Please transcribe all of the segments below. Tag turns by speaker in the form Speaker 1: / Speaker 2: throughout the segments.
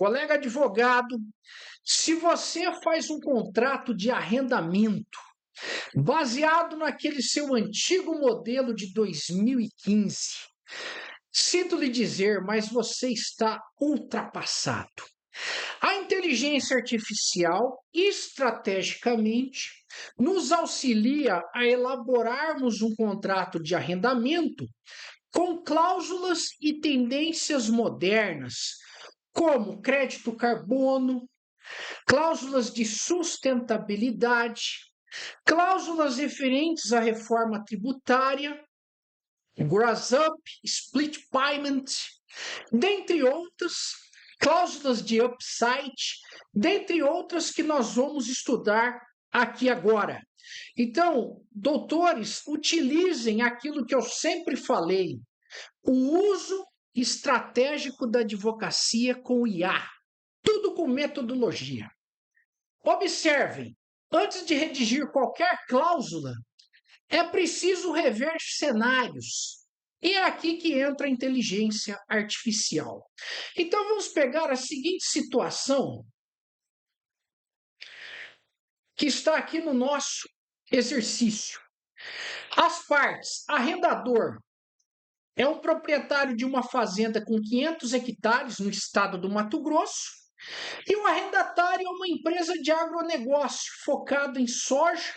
Speaker 1: colega advogado, se você faz um contrato de arrendamento baseado naquele seu antigo modelo de 2015, sinto lhe dizer, mas você está ultrapassado. A inteligência artificial, estrategicamente, nos auxilia a elaborarmos um contrato de arrendamento com cláusulas e tendências modernas, como crédito carbono, cláusulas de sustentabilidade, cláusulas referentes à reforma tributária, gross up, split payment, dentre outras, cláusulas de upside, dentre outras que nós vamos estudar aqui agora. Então, doutores, utilizem aquilo que eu sempre falei, o uso estratégico da advocacia com o IA, tudo com metodologia. Observem, antes de redigir qualquer cláusula, é preciso rever cenários. E é aqui que entra a inteligência artificial. Então vamos pegar a seguinte situação que está aqui no nosso exercício. As partes, arrendador é um proprietário de uma fazenda com 500 hectares no estado do Mato Grosso, e o arrendatário é uma empresa de agronegócio focada em soja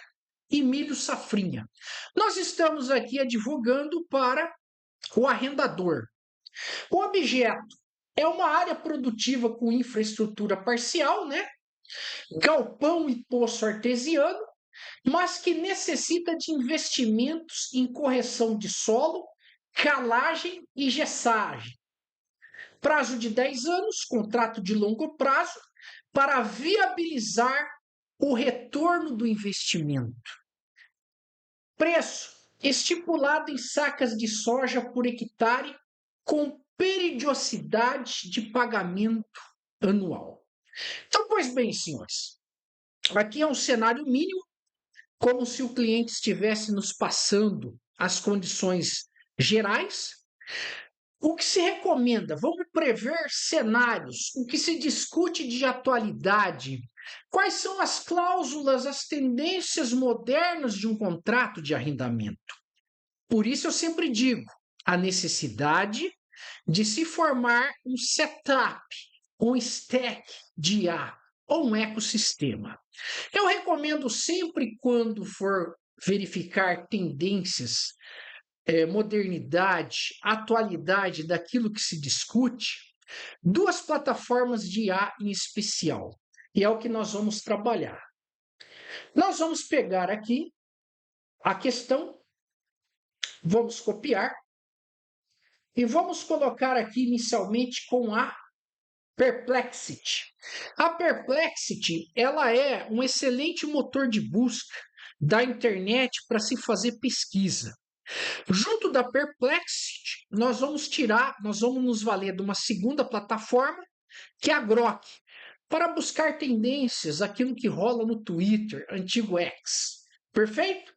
Speaker 1: e milho safrinha. Nós estamos aqui advogando para o arrendador. O objeto é uma área produtiva com infraestrutura parcial, né? Galpão e poço artesiano, mas que necessita de investimentos em correção de solo, calagem e gessagem. Prazo de 10 anos, contrato de longo prazo, para viabilizar o retorno do investimento. Preço estipulado em sacas de soja por hectare, com periodicidade de pagamento anual. Então, pois bem, senhores, aqui é um cenário mínimo, como se o cliente estivesse nos passando as condições gerais. O que se recomenda? Vamos prever cenários, o que se discute de atualidade. Quais são as cláusulas, as tendências modernas de um contrato de arrendamento? Por isso eu sempre digo, a necessidade de se formar um setup, um stack de IA ou um ecossistema. Eu recomendo sempre, quando for verificar tendências, modernidade, atualidade daquilo que se discute, duas plataformas de IA em especial. E é o que nós vamos trabalhar. Nós vamos pegar aqui a questão, vamos copiar e vamos colocar aqui inicialmente com a Perplexity. A Perplexity, ela é um excelente motor de busca da internet para se fazer pesquisa. Junto da Perplexity, nós vamos nos valer de uma segunda plataforma, que é a Grok, para buscar tendências, aquilo que rola no Twitter, antigo X. Perfeito?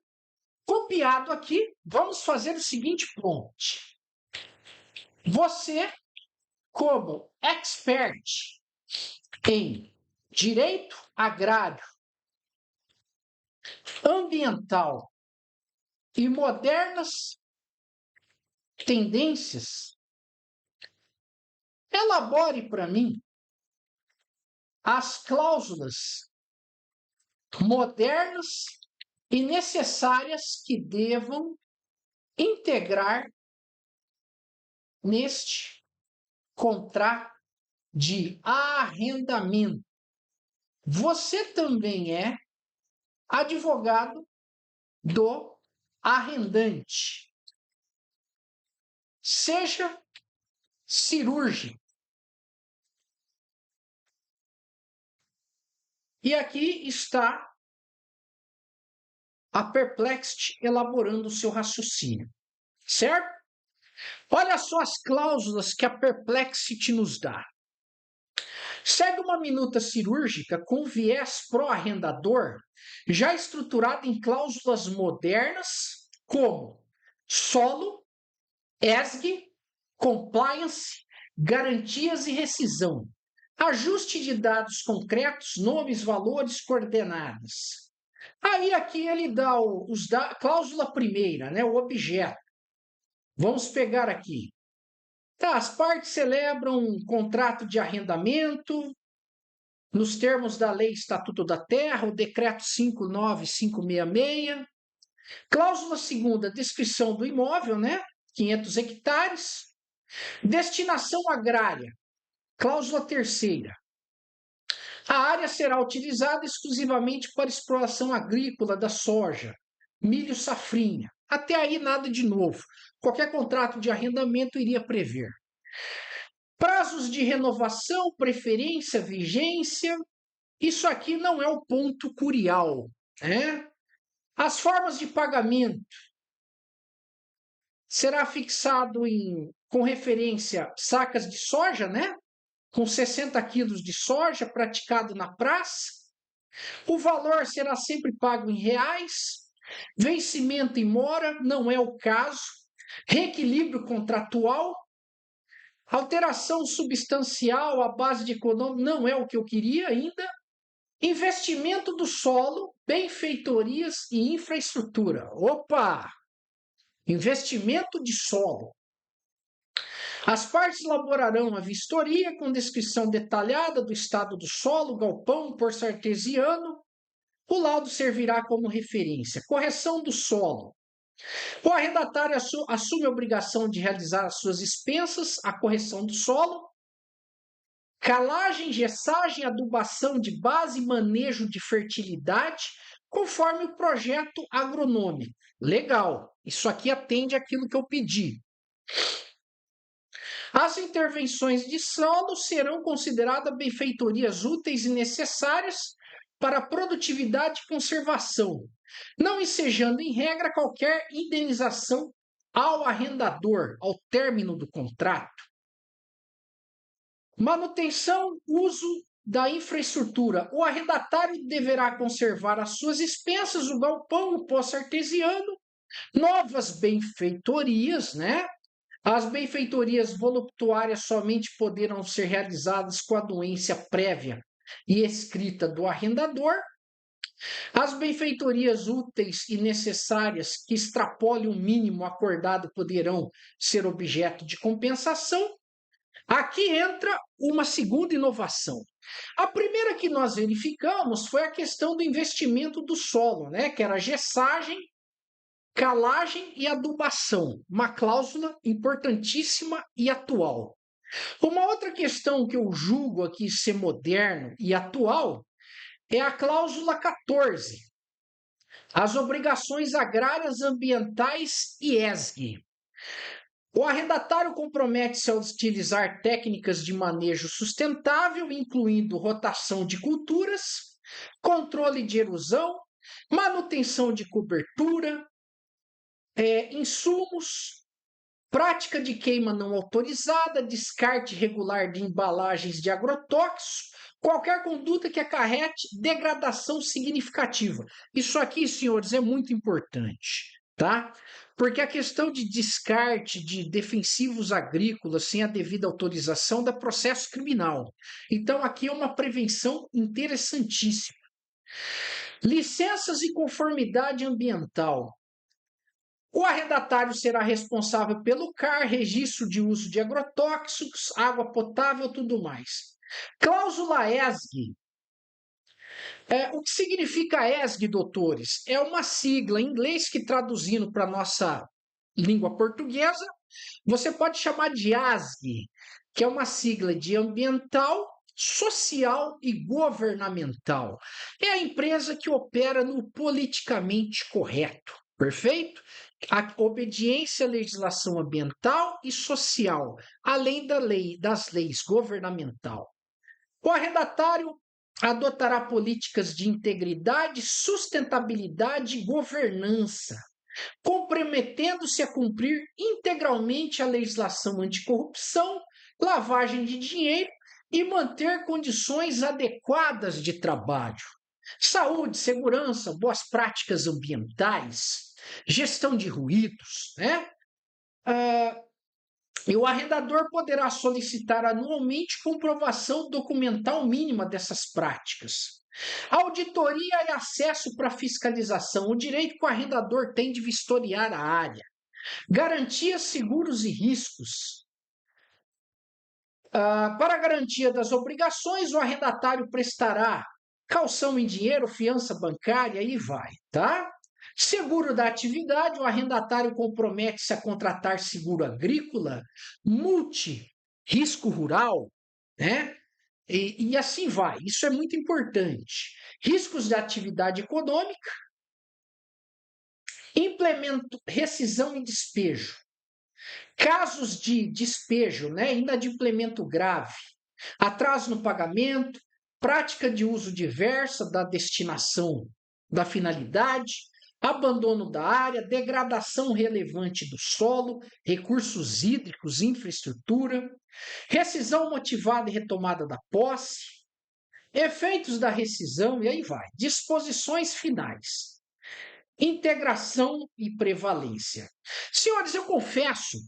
Speaker 1: Copiado aqui, vamos fazer o seguinte prompt. Você, como expert em direito agrário, ambiental e modernas tendências, elabore para mim as cláusulas modernas e necessárias que devam integrar neste contrato de arrendamento. Você também é advogado do arrendante. Seja cirúrgico. E aqui está a Perplexity elaborando o seu raciocínio, certo? Olha só as cláusulas que a Perplexity nos dá. Segue uma minuta cirúrgica com viés pró-arrendador, já estruturada em cláusulas modernas, como solo, ESG, compliance, garantias e rescisão. Ajuste de dados concretos, nomes, valores, coordenadas. Aí aqui ele dá cláusula primeira, né, o objeto. Vamos pegar aqui. Tá, as partes celebram um contrato de arrendamento nos termos da Lei Estatuto da Terra, o Decreto 59566. Cláusula segunda, descrição do imóvel, né? 500 hectares. Destinação agrária. Cláusula terceira. A área será utilizada exclusivamente para exploração agrícola da soja, milho safrinha. Até aí nada de novo. Qualquer contrato de arrendamento iria prever. Prazos de renovação, preferência, vigência. Isso aqui não é o ponto curial, né? As formas de pagamento será fixado com referência sacas de soja, né? Com 60 quilos de soja praticado na praça. O valor será sempre pago em reais. Vencimento em mora, não é o caso. Reequilíbrio contratual. Alteração substancial à base de econômico, não é o que eu queria ainda. Investimento do solo, benfeitorias e infraestrutura. Opa! Investimento de solo. As partes elaborarão a vistoria com descrição detalhada do estado do solo, galpão, poço artesiano. O laudo servirá como referência. Correção do solo. O arrendatário assume a obrigação de realizar as suas expensas, a correção do solo, calagem, gessagem, adubação de base e manejo de fertilidade, conforme o projeto agronômico. Legal, isso aqui atende àquilo que eu pedi. As intervenções de solo serão consideradas benfeitorias úteis e necessárias para a produtividade e conservação, não ensejando em regra qualquer indenização ao arrendador ao término do contrato. Manutenção, uso da infraestrutura. O arrendatário deverá conservar as suas expensas, o galpão, o poço artesiano, novas benfeitorias, né? As benfeitorias voluptuárias somente poderão ser realizadas com a anuência prévia e escrita do arrendador. As benfeitorias úteis e necessárias que extrapolem o mínimo acordado poderão ser objeto de compensação. Aqui entra uma segunda inovação. A primeira que nós verificamos foi a questão do investimento do solo, né? Que era a gessagem, calagem e adubação. Uma cláusula importantíssima e atual. Uma outra questão que eu julgo aqui ser moderno e atual é a cláusula 14. As obrigações agrárias, ambientais e ESG. O arrendatário compromete-se a utilizar técnicas de manejo sustentável, incluindo rotação de culturas, controle de erosão, manutenção de cobertura, insumos, prática de queima não autorizada, descarte regular de embalagens de agrotóxicos, qualquer conduta que acarrete degradação significativa. Isso aqui, senhores, é muito importante, tá? Porque a questão de descarte de defensivos agrícolas sem a devida autorização dá processo criminal. Então, aqui é uma prevenção interessantíssima. Licenças e conformidade ambiental. O arrendatário será responsável pelo CAR, registro de uso de agrotóxicos, água potável, tudo mais. Cláusula ESG. O que significa ESG, doutores? É uma sigla em inglês que, traduzindo para a nossa língua portuguesa, você pode chamar de ASG, que é uma sigla de ambiental, social e governamental. É a empresa que opera no politicamente correto, perfeito? A obediência à legislação ambiental e social, além das leis governamental. O arrendatário adotará políticas de integridade, sustentabilidade e governança, comprometendo-se a cumprir integralmente a legislação anticorrupção, lavagem de dinheiro e manter condições adequadas de trabalho. Saúde, segurança, boas práticas ambientais, gestão de ruídos, né? E o arrendador poderá solicitar anualmente comprovação documental mínima dessas práticas. Auditoria e acesso para fiscalização. O direito que o arrendador tem de vistoriar a área. Garantias, seguros e riscos. Para a garantia das obrigações, o arrendatário prestará caução em dinheiro, fiança bancária e vai, tá? Seguro da atividade, o arrendatário compromete-se a contratar seguro agrícola, multi, risco rural, né? E assim vai. Isso é muito importante. Riscos da atividade econômica, implemento, rescisão e despejo. Casos de despejo, né, inadimplemento grave, atraso no pagamento, prática de uso diversa da destinação da finalidade, abandono da área, degradação relevante do solo, recursos hídricos, infraestrutura, rescisão motivada e retomada da posse, efeitos da rescisão, e aí vai. Disposições finais. Integração e prevalência. Senhores, eu confesso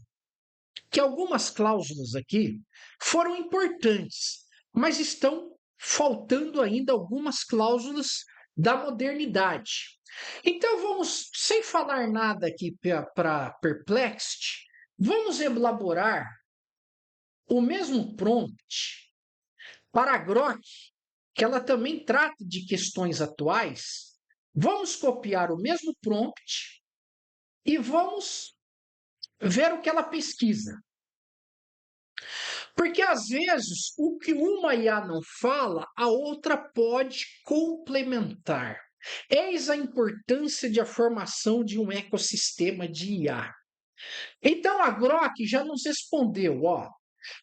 Speaker 1: que algumas cláusulas aqui foram importantes, mas estão faltando ainda algumas cláusulas da modernidade. Então vamos, sem falar nada aqui para Perplexity, vamos elaborar o mesmo prompt para a Grok, que ela também trata de questões atuais. Vamos copiar o mesmo prompt e vamos ver o que ela pesquisa. Porque às vezes o que uma IA não fala, a outra pode complementar. Eis a importância de a formação de um ecossistema de IA. Então a Grok já nos respondeu, ó.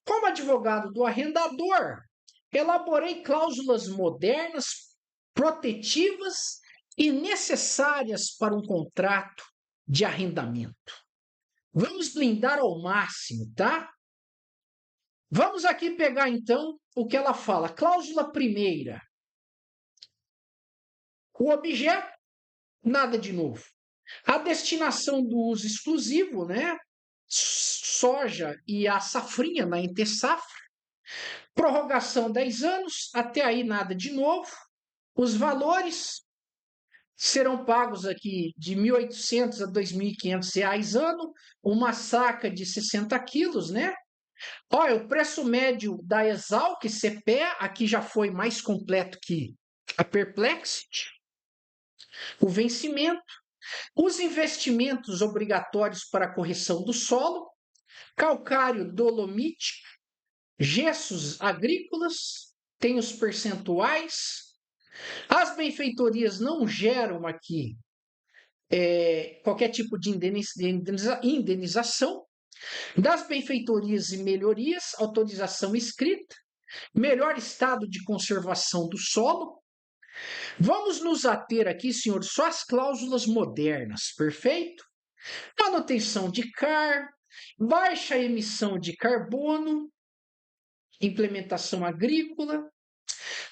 Speaker 1: Como advogado do arrendador, elaborei cláusulas modernas, protetivas e necessárias para um contrato de arrendamento. Vamos blindar ao máximo, tá? Vamos aqui pegar então o que ela fala. Cláusula primeira. O objeto, nada de novo. A destinação do uso exclusivo, né? Soja e a safrinha na entre-safra. Prorrogação 10 anos, até aí nada de novo. Os valores serão pagos aqui de R$ 1.800 a R$ 2.500 ano, uma saca de 60 quilos, né? Olha, o preço médio da Exalc CPE aqui já foi mais completo que a Perplexity. O vencimento, os investimentos obrigatórios para a correção do solo, calcário dolomítico, gessos agrícolas, tem os percentuais. As benfeitorias não geram aqui qualquer tipo de indenização. Das benfeitorias e melhorias, autorização escrita, melhor estado de conservação do solo. Vamos nos ater aqui, senhores, só às cláusulas modernas, perfeito? Manutenção de CAR, baixa emissão de carbono, implementação agrícola,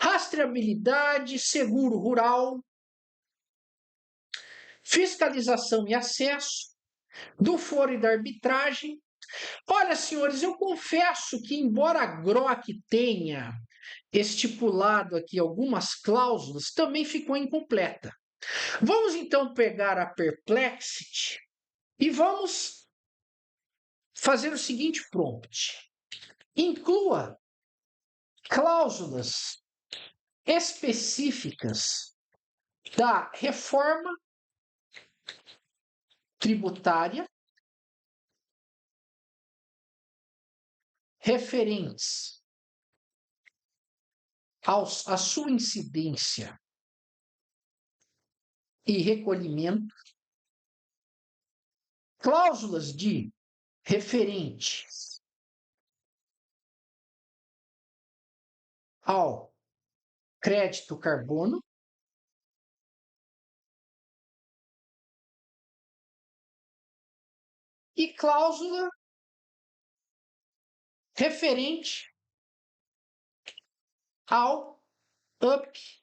Speaker 1: rastreabilidade, seguro rural, fiscalização e acesso, do foro e da arbitragem. Olha, senhores, eu confesso que, embora a Grok tenha estipulado aqui algumas cláusulas, também ficou incompleta. Vamos então pegar a Perplexity e vamos fazer o seguinte prompt. Inclua cláusulas específicas da reforma tributária referentes à sua incidência e recolhimento, cláusulas de referentes ao crédito carbono, e cláusula referente ao upside.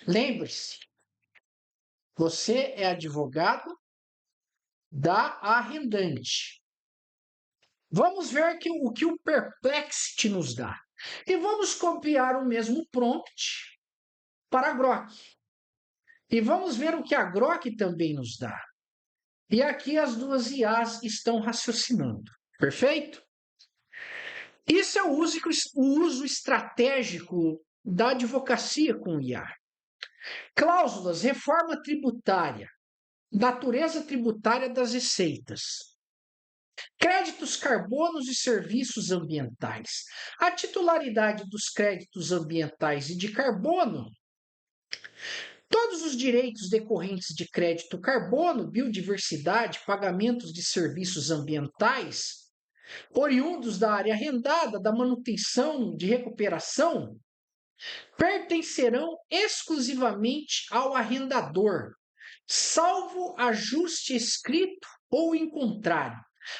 Speaker 1: Lembre-se, você é advogado da arrendante. Vamos ver o que o Perplexity nos dá. E vamos copiar o mesmo prompt para a Grok. E vamos ver o que a Grok também nos dá. E aqui as duas IAs estão raciocinando. Perfeito? Isso é o uso estratégico da advocacia com o IA. Cláusulas, reforma tributária, natureza tributária das receitas, créditos carbonos e serviços ambientais. A titularidade dos créditos ambientais e de carbono, todos os direitos decorrentes de crédito carbono, biodiversidade, pagamentos de serviços ambientais, oriundos da área arrendada, da manutenção, de recuperação, pertencerão exclusivamente ao arrendador, salvo ajuste escrito ou em contrário.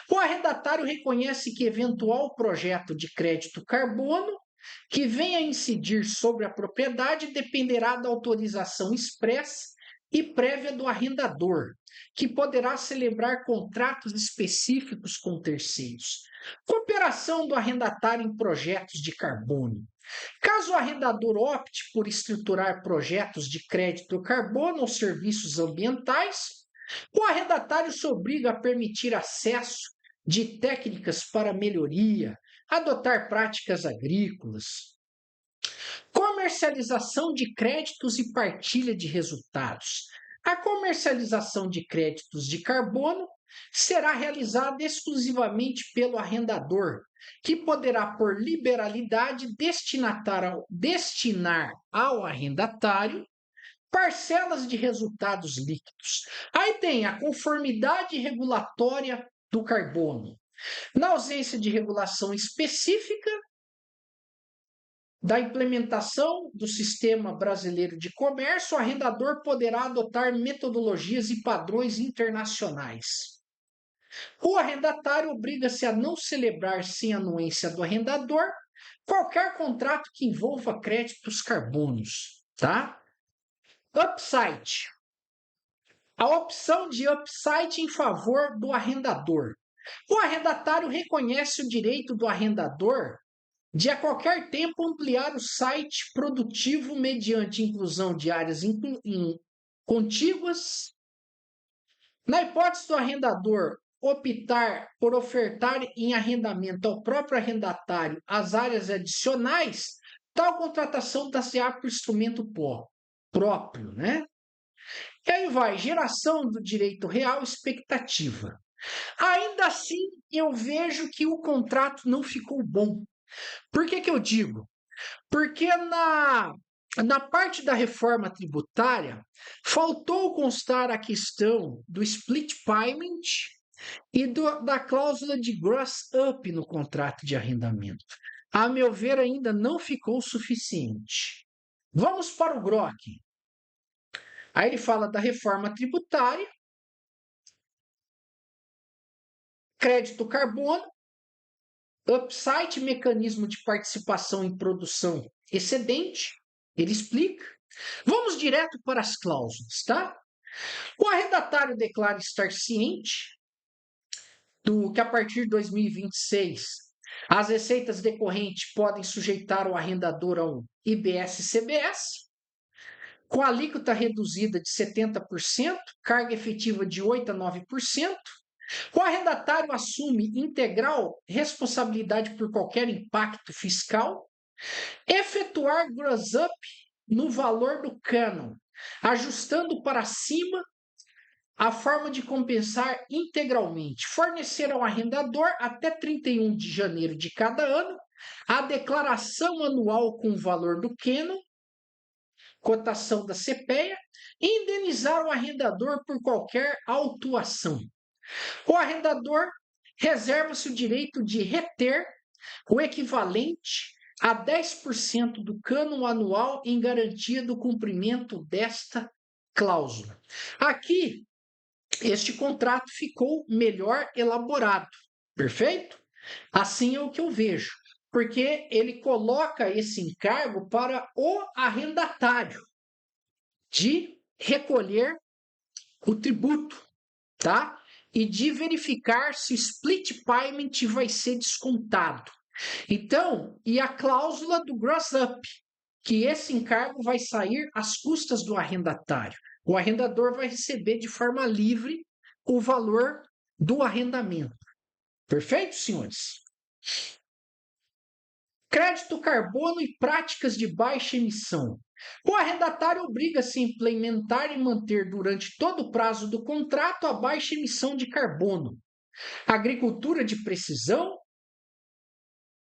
Speaker 1: O arrendatário reconhece que eventual projeto de crédito carbono que venha a incidir sobre a propriedade dependerá da autorização expressa e prévia do arrendador, que poderá celebrar contratos específicos com terceiros. Cooperação do arrendatário em projetos de carbono. Caso o arrendador opte por estruturar projetos de crédito carbono ou serviços ambientais, o arrendatário se obriga a permitir acesso de técnicas para melhoria, adotar práticas agrícolas, comercialização de créditos e partilha de resultados. A comercialização de créditos de carbono será realizada exclusivamente pelo arrendador, que poderá, por liberalidade, destinar ao arrendatário parcelas de resultados líquidos. Aí tem a conformidade regulatória do carbono. Na ausência de regulação específica da implementação do Sistema Brasileiro de Comércio, o arrendador poderá adotar metodologias e padrões internacionais. O arrendatário obriga-se a não celebrar, sem anuência do arrendador, qualquer contrato que envolva créditos carbonos, tá? Upside. A opção de upside em favor do arrendador. O arrendatário reconhece o direito do arrendador de a qualquer tempo ampliar o site produtivo mediante inclusão de áreas contíguas. Na hipótese do arrendador optar por ofertar em arrendamento ao próprio arrendatário as áreas adicionais, tal contratação dá-se-á por instrumento próprio, né? E aí vai, geração do direito real, expectativa. Ainda assim, eu vejo que o contrato não ficou bom. Por que eu digo? Porque na parte da reforma tributária, faltou constar a questão do split payment e da cláusula de gross up no contrato de arrendamento. A meu ver, ainda não ficou suficiente. Vamos para o Grok. Aí ele fala da reforma tributária, crédito carbono, upside, mecanismo de participação em produção excedente. Ele explica. Vamos direto para as cláusulas, tá? O arrendatário declara estar ciente do que a partir de 2026 as receitas decorrentes podem sujeitar o arrendador a um IBS-CBS, com alíquota reduzida de 70%, carga efetiva de 8% a 9%. O arrendatário assume integral responsabilidade por qualquer impacto fiscal, efetuar gross up no valor do cânon, ajustando para cima a forma de compensar integralmente, fornecer ao arrendador até 31 de janeiro de cada ano a declaração anual com o valor do cânon, cotação da CPEA, e indenizar o arrendador por qualquer autuação. O arrendador reserva-se o direito de reter o equivalente a 10% do cânon anual em garantia do cumprimento desta cláusula. Aqui, este contrato ficou melhor elaborado, perfeito? Assim é o que eu vejo, porque ele coloca esse encargo para o arrendatário de recolher o tributo, tá? e de verificar se o split payment vai ser descontado. Então, e a cláusula do gross up, que esse encargo vai sair às custas do arrendatário. O arrendador vai receber de forma livre o valor do arrendamento. Perfeito, senhores? Crédito carbono e práticas de baixa emissão. O arrendatário obriga-se a implementar e manter durante todo o prazo do contrato a baixa emissão de carbono. Agricultura de precisão.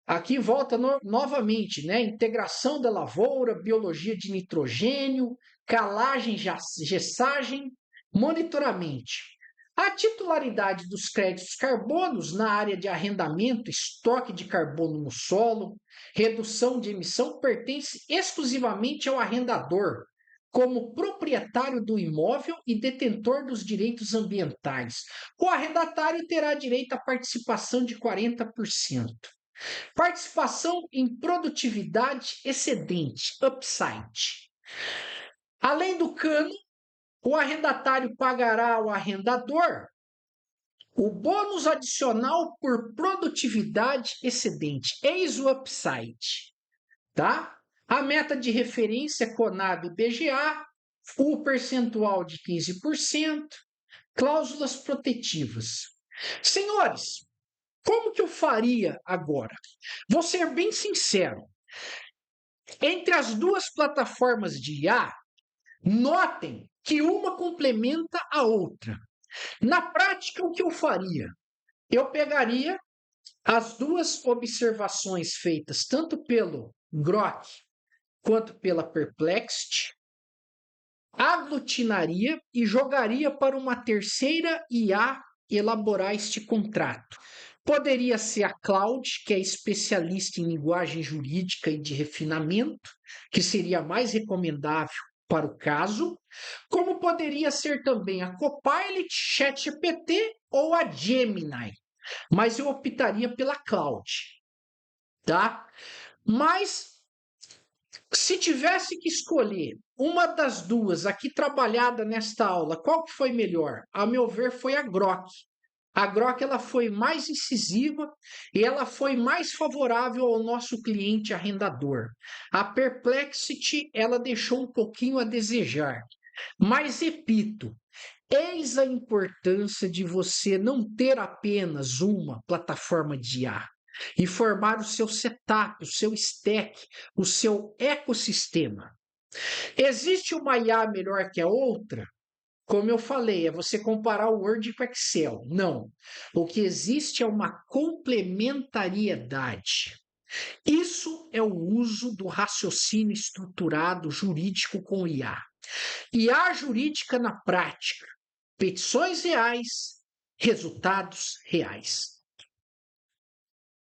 Speaker 1: Aqui volta novamente, né? Integração da lavoura, biologia de nitrogênio, calagem, gessagem, monitoramento. A titularidade dos créditos carbonos na área de arrendamento, estoque de carbono no solo, redução de emissão pertence exclusivamente ao arrendador, como proprietário do imóvel e detentor dos direitos ambientais. O arrendatário terá direito à participação de 40%. Participação em produtividade excedente, upside. Além do cano, o arrendatário pagará ao arrendador o bônus adicional por produtividade excedente. Eis o upside, tá? A meta de referência Conab e BGA, o percentual de 15%, cláusulas protetivas. Senhores, como que eu faria agora? Vou ser bem sincero. Entre as duas plataformas de IA, notem que uma complementa a outra. Na prática, o que eu faria? Eu pegaria as duas observações feitas tanto pelo Grok quanto pela Perplexity, aglutinaria e jogaria para uma terceira IA elaborar este contrato. Poderia ser a Cloud, que é especialista em linguagem jurídica e de refinamento, que seria mais recomendável para o caso, como poderia ser também a Copilot, ChatGPT ou a Gemini. Mas eu optaria pela Cloud, tá? Mas se tivesse que escolher uma das duas aqui trabalhada nesta aula, qual que foi melhor? A meu ver, foi a Grok. A Grok ela foi mais incisiva e ela foi mais favorável ao nosso cliente arrendador. A Perplexity ela deixou um pouquinho a desejar. Mas repito, eis a importância de você não ter apenas uma plataforma de IA e formar o seu setup, o seu stack, o seu ecossistema. Existe uma IA melhor que a outra? Como eu falei, é você comparar o Word com o Excel. Não. O que existe é uma complementariedade. Isso é o uso do raciocínio estruturado jurídico com IA. IA jurídica na prática. Petições reais, resultados reais.